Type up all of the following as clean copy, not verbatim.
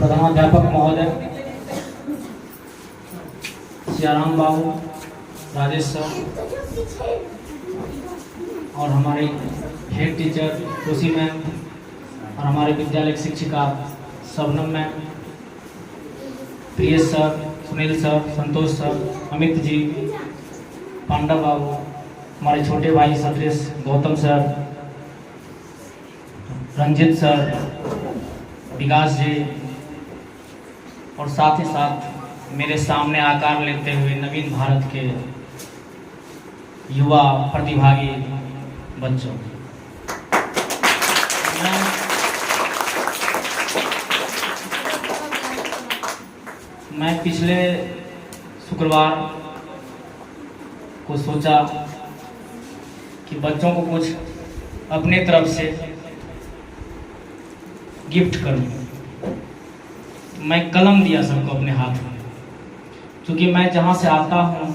प्रधानाध्यापक महोदय, सियाराम बाबू, राजेश सर और हमारे हेड टीचर खुशी मैम और हमारे विद्यालय की शिक्षिका शबनम मैम, प्रिय सर, सुनील सर, संतोष सर, अमित जी, पांडा बाबू, हमारे छोटे भाई सत्रेश गौतम सर, रंजित सर, विकास जी और साथ ही साथ मेरे सामने आकार लेते हुए नवीन भारत के युवा प्रतिभागी बच्चों, मैं पिछले शुक्रवार को सोचा कि बच्चों को कुछ अपने तरफ से गिफ्ट करूं। मैं कलम दिया सबको अपने हाथ में, क्योंकि मैं जहां से आता हूं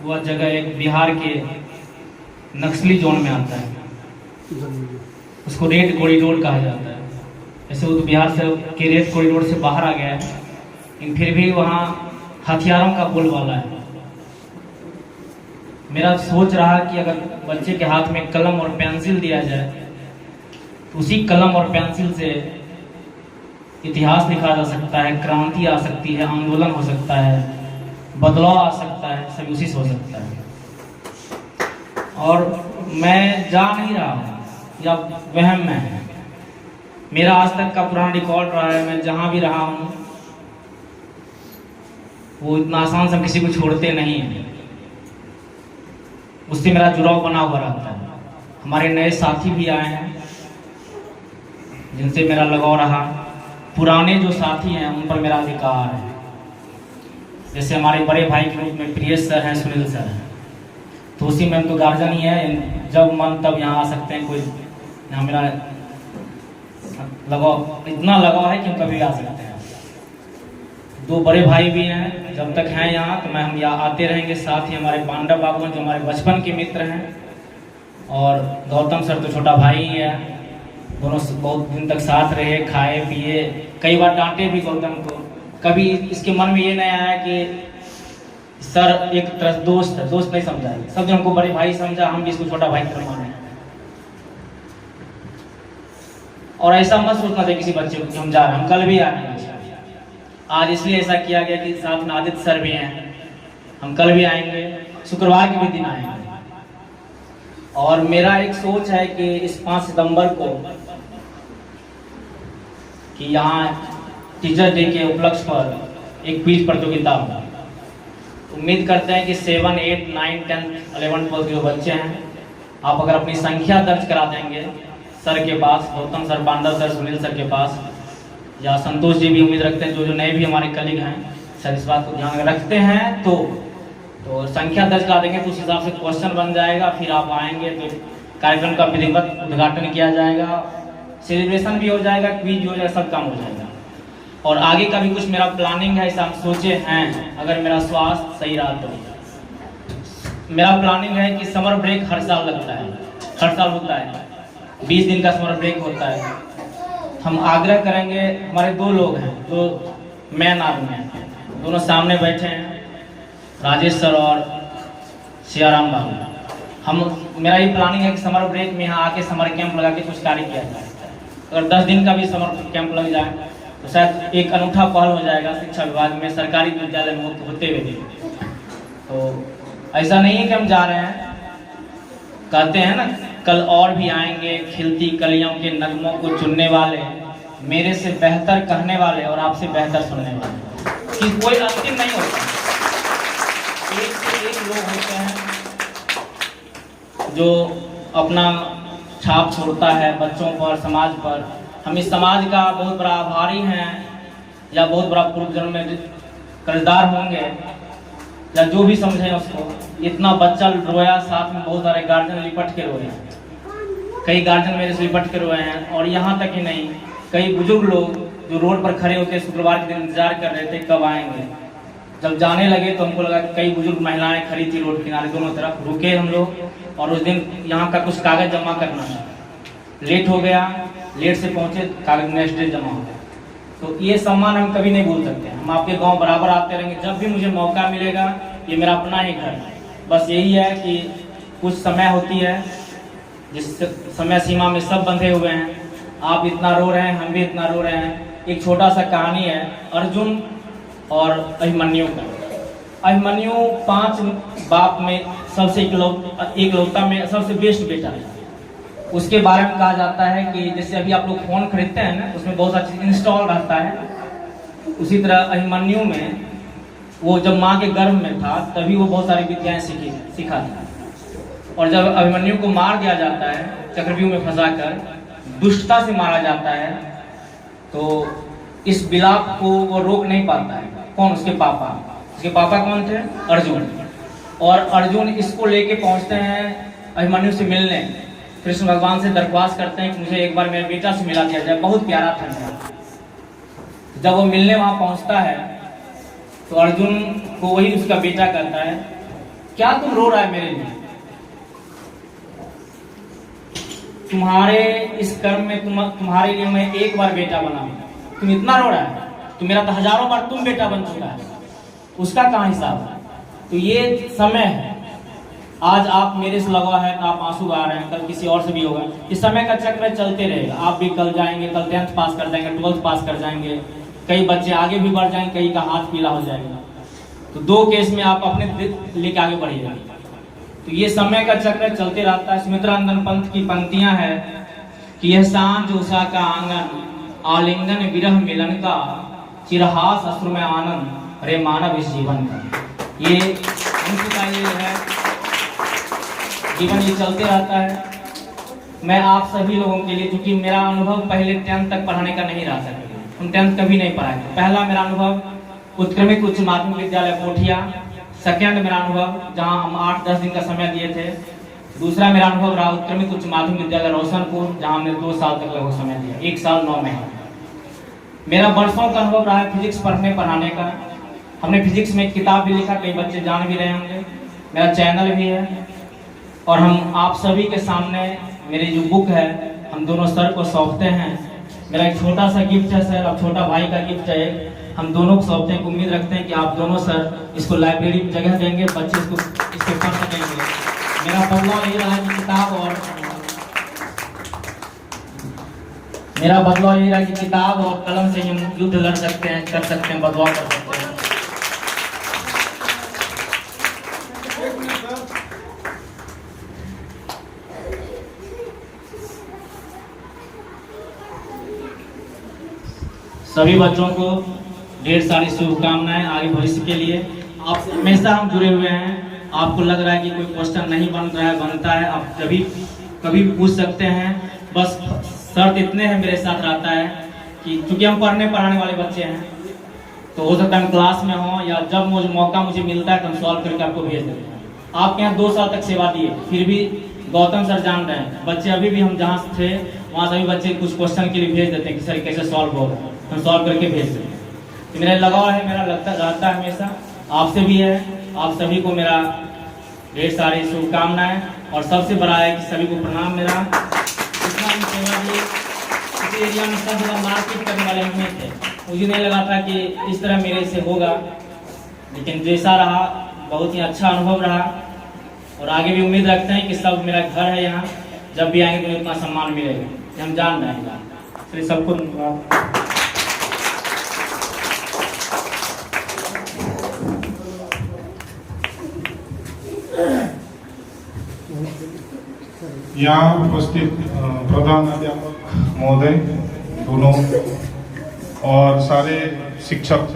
वह जगह एक बिहार के नक्सली जोन में आता है, उसको रेड कॉरिडोर कहा जाता है। ऐसे वो तो बिहार से के रेड कॉरिडोर से बाहर आ गया है, लेकिन फिर भी वहाँ हथियारों का बोलबाला है। मेरा सोच रहा कि अगर बच्चे के हाथ में कलम और पेंसिल दिया जाए तो उसी कलम और पेंसिल से इतिहास लिखा जा सकता है, क्रांति आ सकती है, आंदोलन हो सकता है, बदलाव आ सकता है, सब उसी से हो सकता है। और मैं जा नहीं रहा हूँ या वहम में है, मेरा आज तक का पुराना रिकॉर्ड रहा है, मैं जहाँ भी रहा हूँ वो इतना आसान से हम किसी को छोड़ते नहीं हैं, उससे मेरा जुड़ाव बना हुआ रहता है। हमारे नए साथी भी आए हैं जिनसे मेरा लगाव रहा, पुराने जो साथी हैं उन पर मेरा अधिकार है। जैसे हमारे बड़े भाई के रूप में प्रिय सर हैं, सुनील सर हैं, तो उसी में हम तो गार्जियन ही है, जब मन तब यहाँ आ सकते हैं। कोई यहाँ मेरा लगाव, इतना लगाव है कि हम कभी आ सकते हैं। दो बड़े भाई भी हैं, जब तक हैं यहाँ तो हम यहाँ आते रहेंगे। साथ ही हमारे पांडा बाबू हैं जो हमारे बचपन के मित्र हैं, और गौतम सर तो छोटा भाई ही है, दोनों बहुत दिन तक साथ रहे, खाए पिए, कई बार डांटे भी गौतम को। कभी इसके मन में ये नहीं आया कि सर एक तरह दोस्त है, दोस्त नहीं समझा, सब ने हमको बड़े भाई समझा, हम भी इसको छोटा भाई की तरह माने। और ऐसा मत सोचना चाहिए किसी बच्चे को कि हम जा रहे हैं, हम कल भी आ रहे हैं। आज इसलिए ऐसा किया गया कि साथ में आदित्य सर भी हैं, हम कल भी आएंगे, शुक्रवार के भी दिन आएंगे। और मेरा एक सोच है कि इस 5 सितंबर को कि यहाँ टीचर डे के उपलक्ष्य पर एक क्विज प्रतियोगिता होगा। उम्मीद करते हैं कि 7, 8, 9, 10, 11, 12 के जो बच्चे हैं, आप अगर अपनी संख्या दर्ज करा देंगे सर के पास, गौतम सर, पांडा सर, सुनील सर के पास, या संतोष जी भी उम्मीद रखते हैं, जो नए भी हमारे कलीग हैं सर इस बात को ध्यान रखते हैं, तो संख्या दर्ज करा देंगे तो उस हिसाब से क्वेश्चन बन जाएगा। फिर आप आएंगे तो कार्यक्रम का विधिवत उद्घाटन किया जाएगा, सेलिब्रेशन भी हो जाएगा, क्विज भी हो जाएगा, सब काम हो जाएगा। और आगे का भी कुछ मेरा प्लानिंग है, ऐसा हम सोचे हैं, अगर मेरा स्वास्थ्य सही रहा तो। मेरा प्लानिंग है कि समर ब्रेक हर साल लगता है, हर साल होता है, 20 दिन का समर ब्रेक होता है। हम आग्रह करेंगे, हमारे 2 लोग हैं जो मैन आर्मी हैं, दोनों सामने बैठे हैं, राजेश सर और सियाराम बाबू। मेरा ये प्लानिंग है कि समर ब्रेक में यहाँ आके समर कैंप लगा के कुछ कार्य किया जाए। अगर 10 दिन का भी समर कैंप लग जाए तो शायद एक अनूठा पहल हो जाएगा शिक्षा विभाग में, सरकारी विद्यालय में होते हुए भी। तो ऐसा नहीं है कि हम जा रहे हैं, कहते हैं ना, कल और भी आएंगे खिलती कलियों के नगमों को चुनने वाले, मेरे से बेहतर कहने वाले और आपसे बेहतर सुनने वाले, कि कोई अंतिम नहीं होता। एक से एक लोग होते हैं जो अपना छाप छोड़ता है बच्चों पर, समाज पर। हम इस समाज का बहुत बड़ा आभारी हैं, या बहुत बड़ा पूर्व जन्म में कर्जदार होंगे, या जो भी समझें उसको। इतना बच्चा रोया, साथ में बहुत सारे गार्जियन लिपट के रोए हैं, कई गार्जियन मेरे से लिपट के रोए हैं। और यहाँ तक ही नहीं, कई बुजुर्ग लोग जो रोड पर खड़े होकर शुक्रवार के दिन इंतजार कर रहे थे कब आएंगे। जब जाने लगे तो हमको लगा कि कई बुजुर्ग महिलाएं खड़ी थी रोड किनारे, दोनों तरफ रुके हम लोग, और उस दिन यहाँ का कुछ कागज जमा करना था, लेट हो गया, लेट से पहुंचे, कागज नेक्स्ट डे जमा हो गया। तो ये सम्मान हम कभी नहीं भूल सकते। हम आपके गांव बराबर आते रहेंगे, जब भी मुझे मौका मिलेगा। ये मेरा अपना ही घर है। बस यही है कि कुछ समय होती है जिस समय सीमा में सब बंधे हुए हैं। आप इतना रो रहे हैं, हम भी इतना रो रहे हैं। एक छोटा सा कहानी है अर्जुन और अभिमन्यु का। अभिमन्यु 5 बाप में सबसे इकलौता में सबसे बेस्ट बेटा है। उसके बारे में कहा जाता है कि जैसे अभी आप लोग फोन खरीदते हैं ना, उसमें बहुत सारी चीज इंस्टॉल रहता है। उसी तरह अभिमन्यु में वो जब माँ के गर्भ में था तभी वो बहुत सारी विद्याएं सीखा था। और जब अभिमन्यु को मार दिया जाता है, चक्रव्यूह में फंसाकर दुष्टता से मारा जाता है, तो इस विलाप को वो रोक नहीं पाता है। कौन? उसके पापा। उसके पापा कौन थे? अर्जुन। और अर्जुन इसको लेके पहुंचते हैं अभिमन्यु से मिलने। कृष्ण भगवान से दरख्वास्त करते हैं कि मुझे एक बार मेरे बेटा से मिला दिया जाए, बहुत प्यारा था मेरा। जब वो मिलने वहां पहुंचता है तो अर्जुन को वही उसका बेटा कहता है, क्या तुम रो रहा है मेरे लिए? तुम्हारे इस कर्म में तुम्हारे लिए मैं एक बार बेटा बना हूं, तुम इतना रो रहा है? तो मेरा तो हजारों बार तुम बेटा बन चुका है, उसका कहाँ हिसाब है? तो ये समय है, आज आप मेरे से लगा है तो आप आंसू गा रहे हैं, कल किसी और से भी होगा। इस समय का चक्र चलते रहेगा। आप भी कल जाएंगे, कल 10th पास कर जाएंगे, 12th पास कर जाएंगे, कई बच्चे आगे भी बढ़ जाएंगे, कई का हाथ पीला हो जाएगा। तो 2 केस में आप अपने लेके आगे बढ़िएगा। तो ये समय का चक्र चलते रहता है। सुमित्रानंदन पंत की पंक्तियां हैं कि यह सांझ उषा का आंगन, आलिंगन विरह मिलन का, चिरहास अश्रु में आनंद, रे मानव इस जीवन का। ये है, जीवन ये चलते रहता है। मैं आप सभी लोगों के लिए, क्योंकि मेरा अनुभव पहले 10th तक पढ़ाने का नहीं रहा सके, हम 10th कभी नहीं पढ़ाए। पहला मेरा अनुभव उत्क्रमित उच्च माध्यमिक विद्यालय कोठिया, सेकेंड मेरा अनुभव जहां हम 8-10 दिन का समय दिए थे। दूसरा मेरा अनुभव रहा उत्क्रमित उच्च माध्यमिक विद्यालय रोशनपुर, जहां हमने 2 साल तक लगभग समय दिया, 1 साल 9 महीने। मेरा वर्षों का अनुभव रहा है फिजिक्स पढ़ने पढ़ाने का। हमने फिजिक्स में एक किताब भी लिखा, कई बच्चे जान भी रहे होंगे। मेरा चैनल भी है और हम आप सभी के सामने मेरी जो बुक है हम दोनों सर को सौंपते हैं। मेरा एक छोटा सा गिफ्ट है सर, अब छोटा भाई का गिफ्ट है, हम दोनों को सौंपते हैं। उम्मीद रखते हैं कि आप दोनों सर इसको लाइब्रेरी में जगह देंगे, बच्चे इसको पढ़ सकेंगे। मेरा बदलाव ये रहा कि किताब और कलम से हम युद्ध लड़ सकते हैं, कर सकते हैं, बदलाव कर सकते हैं। सभी बच्चों को ढेर सारी शुभकामनाएं आगे भविष्य के लिए। आपसे हमेशा हम जुड़े हुए हैं। आपको लग रहा है कि कोई क्वेश्चन नहीं बन रहा है, बनता है, आप कभी भी पूछ सकते हैं। बस शर्त इतने हैं मेरे साथ रहता है कि चूंकि हम पढ़ने पढ़ाने वाले बच्चे हैं, तो हो सकता है हम क्लास में हों या जब मुझे मौका मिलता है तो हम सॉल्व करके आपको भेज देते हैं। आपके यहाँ 2 साल तक सेवा दिए, फिर भी गौतम सर जान रहे हैं, बच्चे अभी भी हम जहाँ थे वहाँ सभी बच्चे कुछ क्वेश्चन के लिए भेज देते हैं कि सर कैसे सॉल्व हो, हम सॉल्व करके भेज देते हैं। तो मेरा लगाव है, मेरा लगता रहता है हमेशा, आपसे भी है। आप सभी को मेरा ढेर सारी शुभकामनाएं और सबसे बड़ा है कि सभी को प्रणाम। मेरा इतना भी सेवा दिए, इस एरिया में सब जगह मार्केट करने वाले हम नहीं थे, मुझे नहीं लगा था कि इस तरह मेरे से होगा, लेकिन जैसा रहा बहुत ही अच्छा अनुभव रहा। और आगे भी उम्मीद रखते हैं कि सब मेरा घर है यहाँ, जब भी आएंगे तो इतना सम्मान मिलेगा, हम जान रहे हैं। इसलिए सबको यहाँ उपस्थित प्रधान अध्यापक महोदय दोनों और सारे शिक्षक